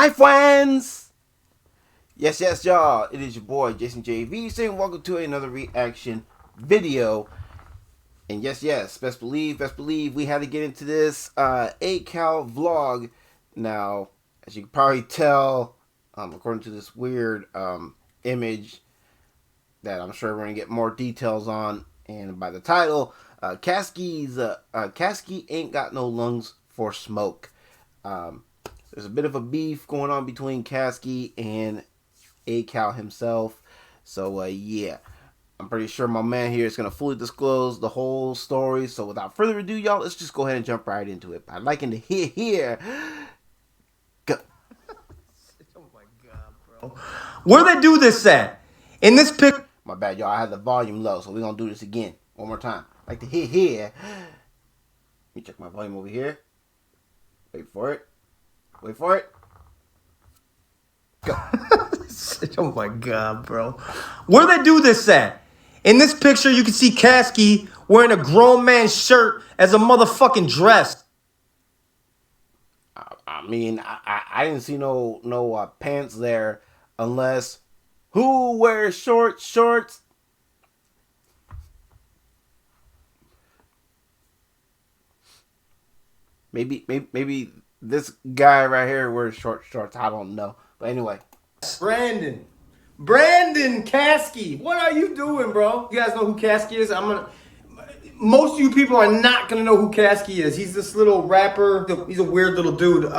Hi, friends! Yes, y'all. It is your boy, Jason JV, saying welcome to another reaction video. And yes, best believe, we had to get into this Acal vlog. Now, as you can probably tell, according to this weird image that I'm sure we're going to get more details on, and by the title, Caskey ain't got no lungs for smoke. There's a bit of a beef going on between Caskey and Acal himself. So, yeah. I'm pretty sure my man here is going to fully disclose the whole story. So, without further ado, y'all, let's just go ahead and jump right into it. I'd like him to hear. Go. Oh, my God, bro. Where they do this at? In this pic. My bad, y'all. I had the volume low, so we're going to do this again. One more time. I'd like to hear. Let me check my volume over here. Wait for it. Go. Oh my God, bro. Where they do this at? In this picture, you can see Caskey wearing a grown man's shirt as a motherfucking dress. I mean, I didn't see no pants there, unless who wears shorts? Maybe this guy right here wears shorts. I don't know, but anyway. Brandon Caskey, what are you doing, bro? You guys know who Caskey is? Most of you people are not gonna know who Caskey is. He's this little rapper. He's a weird little dude.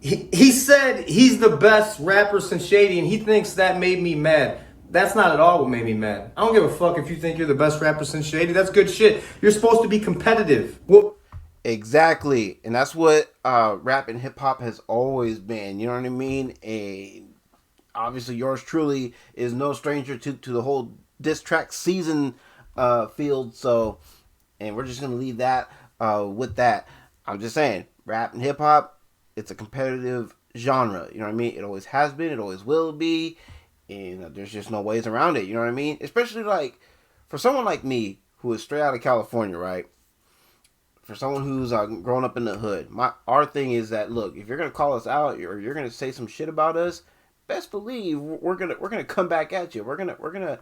He said he's the best rapper since Shady, and he thinks that made me mad. That's not at all what made me mad. I don't give a fuck if you think you're the best rapper since Shady. That's good shit. You're supposed to be competitive. Well, exactly, and that's what rap and hip hop has always been. You know what I mean? And obviously, yours truly is no stranger to the whole diss track season field. So, and we're just gonna leave that with that. I'm just saying, rap and hip hop, it's a competitive genre. You know what I mean? It always has been. It always will be. And there's just no ways around it. You know what I mean? Especially like for someone like me who is straight out of California, right? For someone who's grown up in the hood, our thing is that, look, if you're gonna call us out or you're gonna say some shit about us, best believe we're gonna come back at you. We're gonna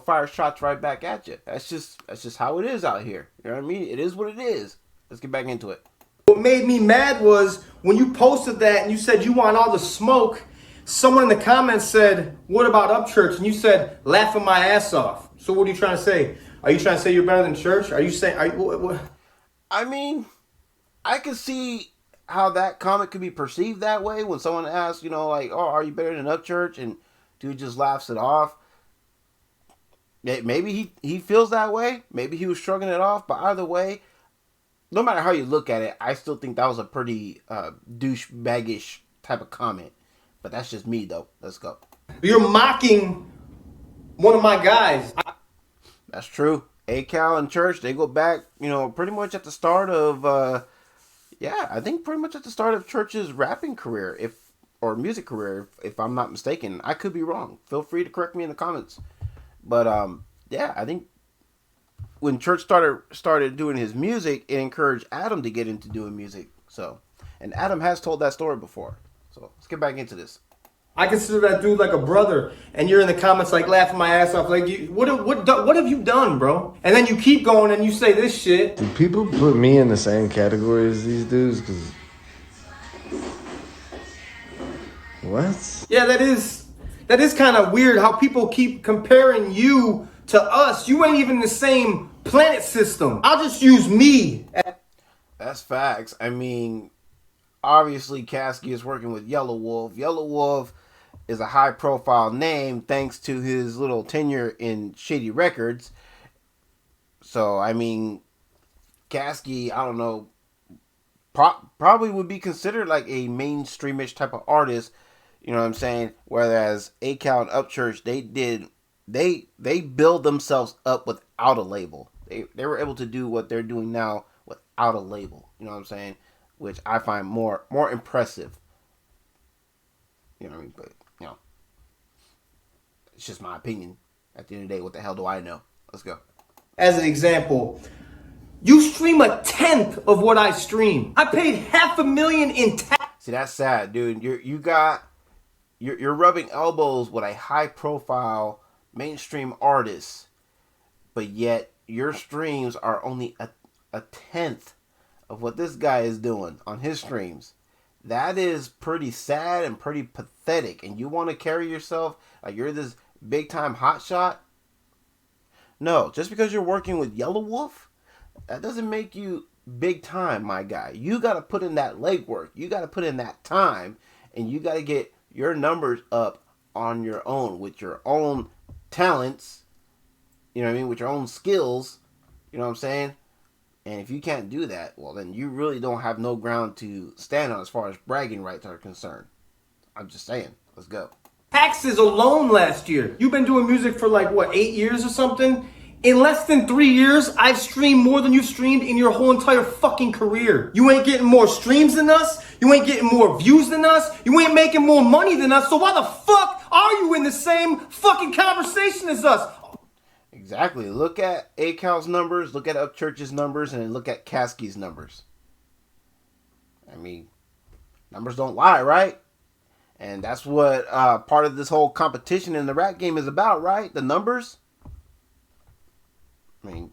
fire shots right back at you. That's just how it is out here. You know what I mean? It is what it is. Let's get back into it. what made me mad was when you posted that and you said you want all the smoke. Someone in the comments said, "What about Upchurch?" And you said, "Laughing my ass off." So what are you trying to say? Are you trying to say you're better than Church? Are you saying? What? I mean, I can see how that comment could be perceived that way when someone asks, like, "Oh, are you better than Upchurch?" And dude just laughs it off. Maybe he feels that way. Maybe he was shrugging it off. But either way, no matter how you look at it, I still think that was a pretty douchebaggish type of comment. But that's just me, though. Let's go. You're mocking one of my guys. That's true. Acal and Church, they go back, pretty much at the start of, I think pretty much at the start of Church's rapping career, or music career, if I'm not mistaken. I could be wrong. Feel free to correct me in the comments. But, I think when Church started doing his music, it encouraged Adam to get into doing music. So, and Adam has told that story before. So let's get back into this. I consider that dude like a brother, and you're in the comments like laughing my ass off. Like, what have you done, bro? And then you keep going and you say this shit. Do people put me in the same category as these dudes? Cause what? Yeah, that is kind of weird how people keep comparing you to us. You ain't even the same planet system. I'll just use me. That's facts. I mean, obviously, Caskey is working with Yellow Wolf. Yellow Wolf is a high-profile name thanks to his little tenure in Shady Records. So, I mean, Caskey, I don't know, probably would be considered like a mainstreamish type of artist. You know what I'm saying? Whereas Acal and Upchurch, they build themselves up without a label. They were able to do what they're doing now without a label. You know what I'm saying? Which I find more impressive. You know what I mean? But, it's just my opinion. At the end of the day, what the hell do I know? Let's go. As an example, you stream 1/10 of what I stream. I paid $500,000 in tax. See, that's sad, dude. You're rubbing elbows with a high profile mainstream artist, but yet your streams are only a tenth of what this guy is doing on his streams. That is pretty sad and pretty pathetic. And you want to carry yourself like you're this big time hotshot? No, just because you're working with Yellow Wolf, that doesn't make you big time, my guy. You got to put in that legwork. You got to put in that time, and you got to get your numbers up on your own with your own talents. You know what I mean? With your own skills. You know what I'm saying? And if you can't do that, well, then you really don't have no ground to stand on as far as bragging rights are concerned. I'm just saying. Let's go. Taxes alone last year. You've been doing music for like, what, 8 years or something? In less than 3 years, I've streamed more than you've streamed in your whole entire fucking career. You ain't getting more streams than us. You ain't getting more views than us. You ain't making more money than us. So why the fuck are you in the same fucking conversation as us? Exactly. Look at Acal's numbers, look at Upchurch's numbers, and then look at Caskey's numbers. I mean, numbers don't lie, right? And that's what part of this whole competition in the rap game is about, right? The numbers. I mean,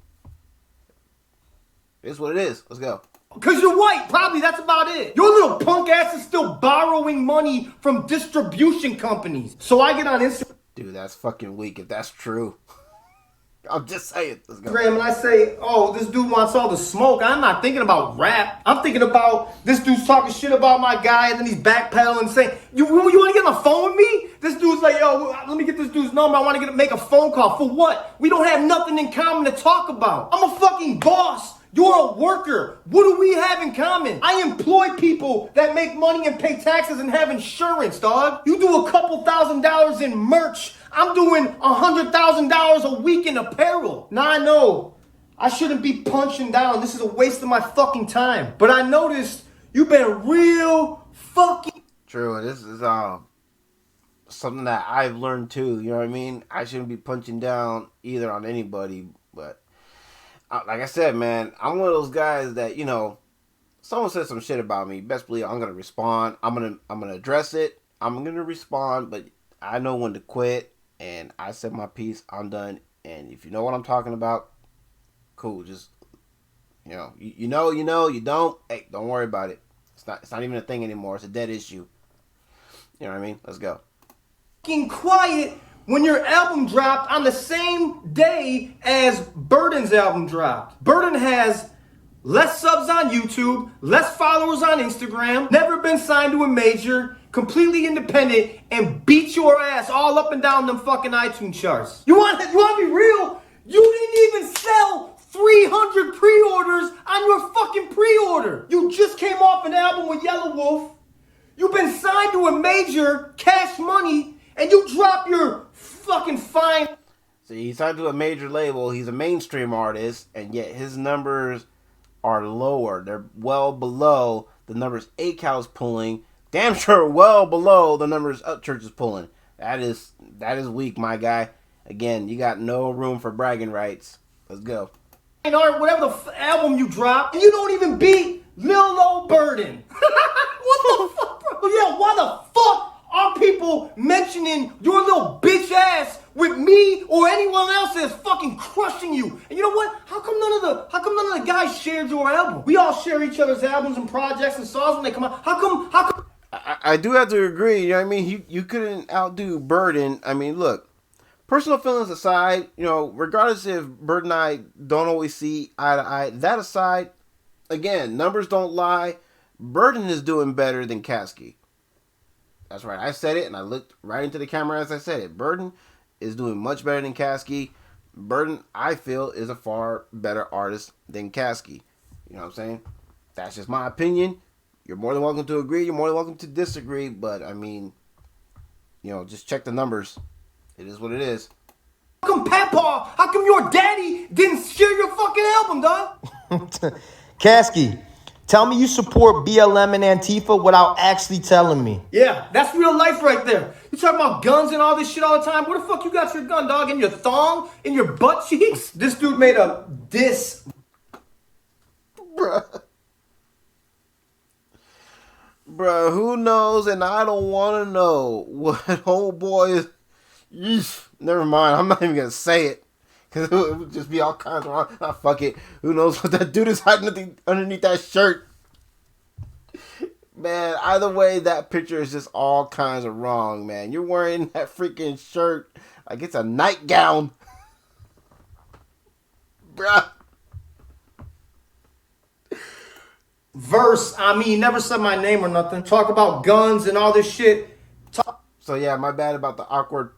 it's what it is. Let's go. Because you're white, probably that's about it. Your little punk ass is still borrowing money from distribution companies. So I get on Instagram. Dude, that's fucking weak if that's true. I'm just saying. Let's go. And I say, oh, this dude wants all the smoke. I'm not thinking about rap. I'm thinking about this dude's talking shit about my guy, and then he's backpedaling and saying, you want to get on the phone with me? This dude's like, yo, let me get this dude's number. I want to make a phone call. For what? We don't have nothing in common to talk about. I'm a fucking boss. You're a worker. What do we have in common? I employ people that make money and pay taxes and have insurance, dog. You do a couple $1,000s in merch. I'm doing $100,000 a week in apparel. Now I know I shouldn't be punching down. This is a waste of my fucking time. But I noticed you've been real fucking... True, this is something that I've learned too. You know what I mean? I shouldn't be punching down either on anybody, but like I said, man, I'm one of those guys that, you know, someone said some shit about me. Best believe I'm gonna respond. I'm gonna address it. I'm gonna respond, but I know when to quit. And I said my piece. I'm done. And if you know what I'm talking about, cool. Just you know. You don't. Hey, don't worry about it. It's not even a thing anymore. It's a dead issue. You know what I mean? Let's go. Fucking quiet when your album dropped on the same day as Burden's album dropped. Burden has less subs on YouTube, less followers on Instagram, never been signed to a major, completely independent, and beat your ass all up and down them fucking iTunes charts. You want to be real? You didn't even sell 300 pre-orders on your fucking pre-order. You just came off an album with Yellow Wolf. You've been signed to a major, Cash Money, and you drop your fucking fine. So he signed to a major label. He's a mainstream artist, and yet his numbers are lower. They're well below the numbers Acal's pulling. Damn sure well below the numbers Upchurch is pulling. That is weak, my guy. Again, you got no room for bragging rights. Let's go. Or whatever the album you drop, and you don't even beat Lil Ol' Burden. What the fuck, bro? Yeah, why the fuck are people mentioning your little bitch ass with me or anyone else that's fucking crushing you? And you know what? How come none of the guys shared your album? We all share each other's albums and projects and songs when they come out. How come? I do have to agree. You know what I mean? You couldn't outdo Burden. I mean, look. Personal feelings aside, you know, regardless if Bird and I don't always see eye to eye, that aside, again, numbers don't lie. Burden is doing better than Caskey. That's right. I said it, and I looked right into the camera as I said it. Burden is doing much better than Caskey. Burden, I feel, is a far better artist than Caskey. You know what I'm saying? That's just my opinion. You're more than welcome to agree. You're more than welcome to disagree. But, I mean, you know, just check the numbers. It is what it is. How come Papa? How come your daddy didn't share your fucking album, dog? Caskey, tell me you support BLM and Antifa without actually telling me. Yeah, that's real life right there. You talking about guns and all this shit all the time. Where the fuck you got your gun, dog? In your thong? In your butt cheeks? This dude made a diss. Bruh. Bruh, who knows? And I don't want to know what homeboy is. Yeesh, never mind. I'm not even gonna say it because it would just be all kinds of wrong. Ah, fuck it. Who knows what that dude is hiding underneath that shirt? Man, either way, that picture is just all kinds of wrong, man. You're wearing that freaking shirt like it's a nightgown, bruh. Verse, I mean, he never said my name or nothing. Talk about guns and all this shit. So yeah, my bad about the awkward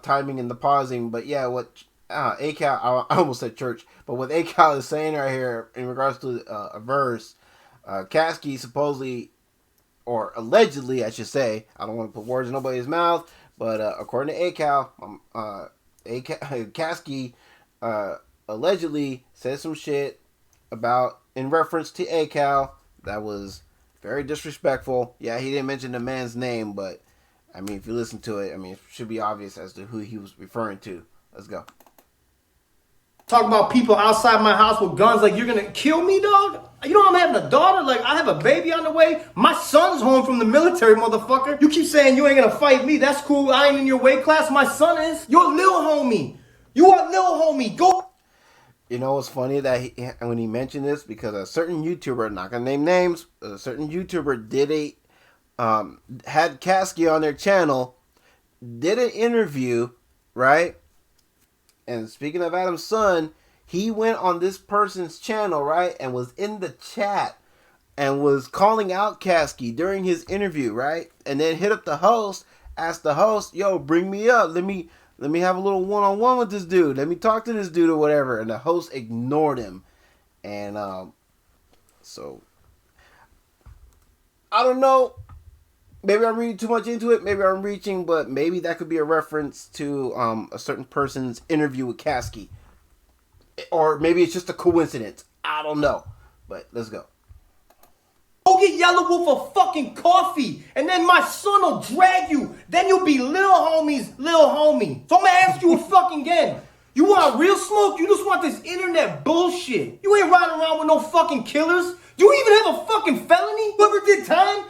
timing and the pausing. But yeah, what Acal, I almost said church, but what Acal is saying right here in regards to a verse, Caskey supposedly, or allegedly, I should say, I don't want to put words in nobody's mouth, but according to Acal, Caskey allegedly said some shit about, in reference to Acal, that was very disrespectful. Yeah, he didn't mention the man's name, but I mean, if you listen to it, I mean, it should be obvious as to who he was referring to. Let's go. Talk about people outside my house with guns like you're gonna kill me, dog? You know I'm having a daughter? Like, I have a baby on the way. My son's home from the military, motherfucker. You keep saying you ain't gonna fight me. That's cool. I ain't in your weight class. My son is. You're a little homie. You are a little homie. Go. You know what's funny that when he mentioned this, because a certain YouTuber, not gonna name names, a certain YouTuber did had Caskey on their channel, did an interview, right? And speaking of Adam's son, he went on this person's channel, right, and was in the chat and was calling out Caskey during his interview, right? And then hit up the host, asked the host, "Yo, bring me up. Let me have a little one-on-one with this dude. Let me talk to this dude or whatever." And the host ignored him. And so I don't know. Maybe I'm reading too much into it. Maybe I'm reaching, but maybe that could be a reference to a certain person's interview with Caskey. Or maybe it's just a coincidence. I don't know. But let's go. Go get Yellow Wolf a fucking coffee, and then my son will drag you. Then you'll be little homie. So I'm gonna ask you a fucking again. You want real smoke? You just want this internet bullshit. You ain't riding around with no fucking killers. Do you even have a fucking felony? Whoever did time?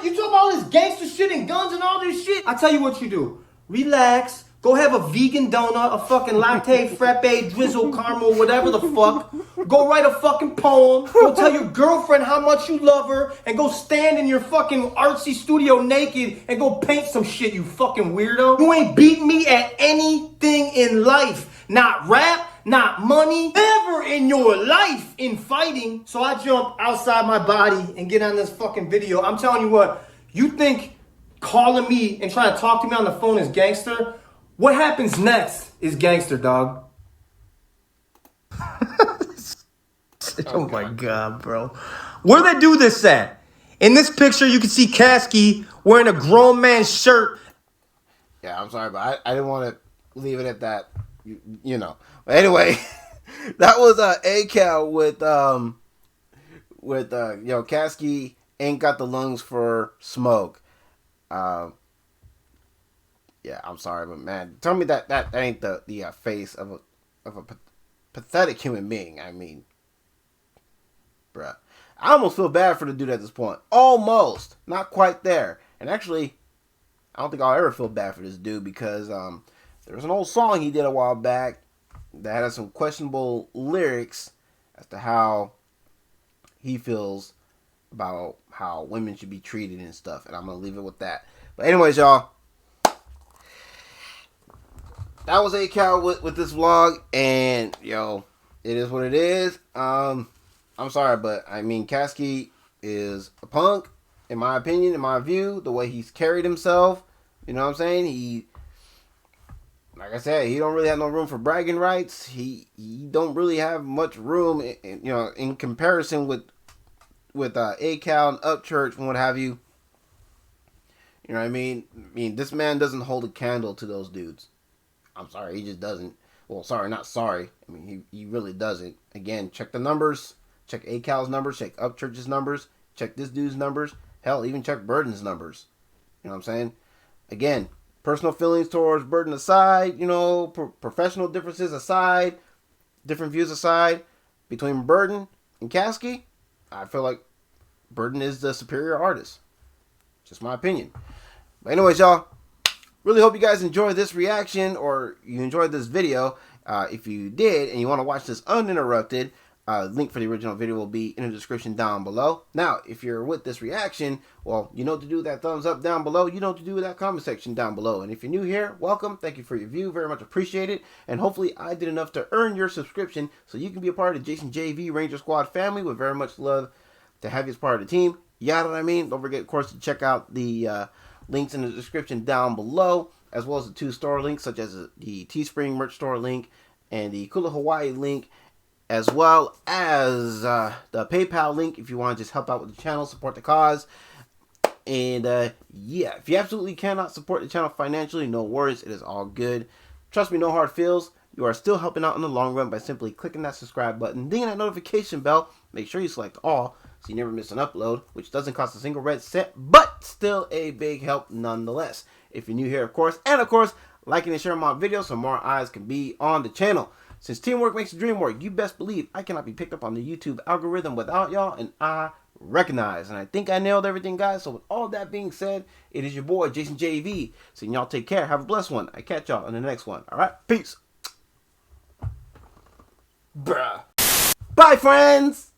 You talk about all this gangster shit and guns and all this shit. I tell you what you do. Relax. Go have a vegan donut, a fucking latte, frappe, drizzle, caramel, whatever the fuck. Go write a fucking poem. Go tell your girlfriend how much you love her. And go stand in your fucking artsy studio naked and go paint some shit, you fucking weirdo. You ain't beat me at anything in life. Not rap, not money, ever in your life in fighting. So I jump outside my body and get on this fucking video. I'm telling you what, you think calling me and trying to talk to me on the phone is gangster? What happens next is gangster, dog. Oh my God, bro. Where they do this at? In this picture, you can see Caskey wearing a grown man's shirt. Yeah, I'm sorry, but I didn't want to leave it at that. You know. But anyway, that was Acal with Caskey ain't got the lungs for smoke. Yeah, I'm sorry, but man, tell me that ain't the face of a pathetic human being. I mean, bruh, I almost feel bad for the dude at this point. Almost, not quite there. And actually, I don't think I'll ever feel bad for this dude because there was an old song he did a while back that had some questionable lyrics as to how he feels about how women should be treated and stuff. And I'm gonna leave it with that. But anyways, y'all. That was Acal with this vlog, and it is what it is. I'm sorry, but I mean, Caskey is a punk, in my opinion, in my view, the way he's carried himself. You know what I'm saying? Like I said, he don't really have no room for bragging rights. He don't really have much room, in comparison with Acal and Upchurch and what have you. You know what I mean? This man doesn't hold a candle to those dudes. I'm sorry, he just doesn't. Well, sorry, not sorry. I mean, he really doesn't. Again, check the numbers. Check Acal's numbers. Check Upchurch's numbers. Check this dude's numbers. Hell, even check Burden's numbers. You know what I'm saying? Again, personal feelings towards Burden aside, professional differences aside, different views aside, between Burden and Caskey, I feel like Burden is the superior artist. Just my opinion. But anyways, y'all, really hope you guys enjoyed this reaction or you enjoyed this video. If you did and you want to watch this uninterrupted, link for the original video will be in the description down below. Now, if you're with this reaction, well, you know what to do with that thumbs up down below. You know what to do with that comment section down below. And if you're new here, welcome. Thank you for your view. Very much appreciated. And hopefully I did enough to earn your subscription so you can be a part of the Jason JV Ranger Squad family. Would very much love to have you as part of the team. You know what I mean? Don't forget, of course, to check out the links in the description down below, as well as the 2 store links, such as the TeeSpring merch store link and the Kula Hawaii link, as well as the PayPal link if you want to just help out with the channel, support the cause. And yeah, if you absolutely cannot support the channel financially, no worries, it is all good. Trust me, no hard feels. You are still helping out in the long run by simply clicking that subscribe button, dinging that notification bell. Make sure you select all so you never miss an upload, which doesn't cost a single red cent, but still a big help nonetheless. If you're new here, of course, and of course, liking and sharing my videos so more eyes can be on the channel. Since teamwork makes the dream work, you best believe I cannot be picked up on the YouTube algorithm without y'all, and I recognize. And I think I nailed everything, guys. So with all that being said, it is your boy, Jason JV. So y'all take care. Have a blessed one. I catch y'all in the next one. All right? Peace. Bruh. Bye, friends.